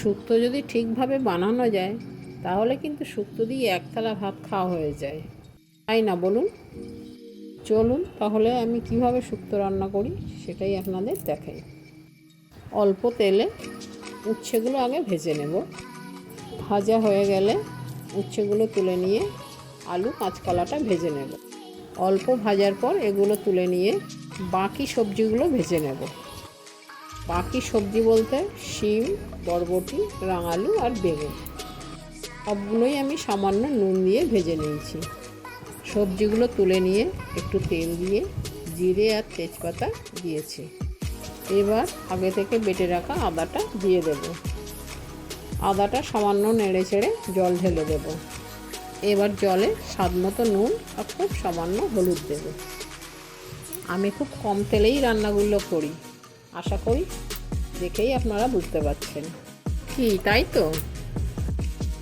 শুক্তো যদি ঠিকভাবে বানানো যায় তাহলে কিন্তু শুক্তো দিয়ে এক থালা ভাত খাওয়া হয়ে যায়, তাই না বলুন? চলুন তাহলে আমি কিভাবে শুক্তো রান্না করি সেটাই আপনাদের দেখাই। অল্প তেলে উচ্ছেগুলো আগে ভেজে নেব। ভাজা হয়ে গেলে উচ্ছেগুলো তুলে নিয়ে আলু কাঁচকলাটা ভেজে নেব। অল্প ভাজার পর এগুলো তুলে নিয়ে বাকি সবজিগুলো ভেজে নেব। বাকি সবজি বলতে শিম, বরবটি, রাঙালু আর বেগুন সবগুলোই আমি সামান্য নুন দিয়ে ভেজে নিয়েছি। সবজিগুলো তুলে নিয়ে একটু তেল দিয়ে জিরে আর তেজপাতা দিয়েছি। এবার আগে থেকে বেটে রাখা আদাটা দিয়ে দেব। আদাটা সামান্য নেড়ে চেড়ে জল ঢেলে দেব। এবার জলে স্বাদ মতো নুন আর খুব সামান্য হলুদ দেব। আমি খুব কম তেলেই রান্নাগুলো করি, আশা করি দেখেই আপনারা বুঝতে পারছেন। কি তাই তো?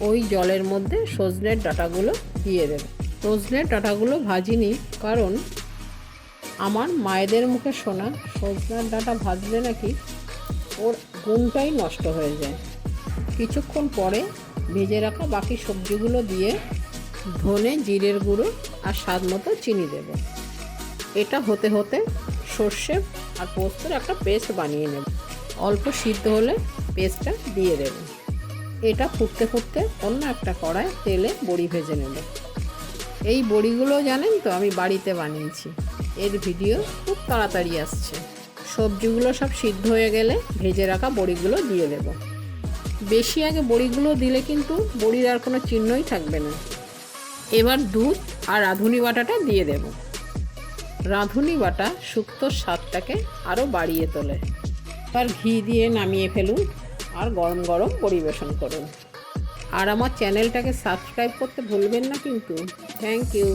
ওই জলের মধ্যে সজনের ডাঁটাগুলো দিয়ে দেব। সজনের ডাঁটাগুলো ভাজিনি, কারণ আমার মায়েদের মুখে শোনা সজনের ডাঁটা ভাজলে নাকি ওর গুণটাই নষ্ট হয়ে যায়। কিছুক্ষণ পরে ভেজে রাখা বাকি সবজিগুলো দিয়ে ধনে, জিরের গুঁড়ো আর স্বাদ মতো চিনি দেব। এটা হতে হতে সর্ষে আর পোস্তর একটা পেস্ট বানিয়ে নেব। অল্প সিদ্ধ হলে পেস্টটা দিয়ে দেব। এটা ফুটতে ফুটতে অন্য একটা কড়ায় তেলে বড়ি ভেজে নেব। এই বড়িগুলো জানেন তো আমি বাড়িতে বানিয়েছি, এর ভিডিও খুব তাড়াতাড়ি আসছে। সবজিগুলো সব সিদ্ধ হয়ে গেলে ভেজে রাখা বড়িগুলো দিয়ে দেব। বেশি আগে বড়িগুলো দিলে কিন্তু বড়ির আর কোনো চিহ্নই থাকবে না। এবার দুধ আর রাঁধুনি বাটাটা দিয়ে দেব। রাঁধুনি বাটা শুক্তোর স্বাদটাকে আরও বাড়িয়ে তোলে। এবার ঘি দিয়ে নামিয়ে ফেলুন আর গরম গরম পরিবেশন করুন। আর আমার চ্যানেলটাকে সাবস্ক্রাইব করতে ভুলবেন না কিন্তু। Thank you.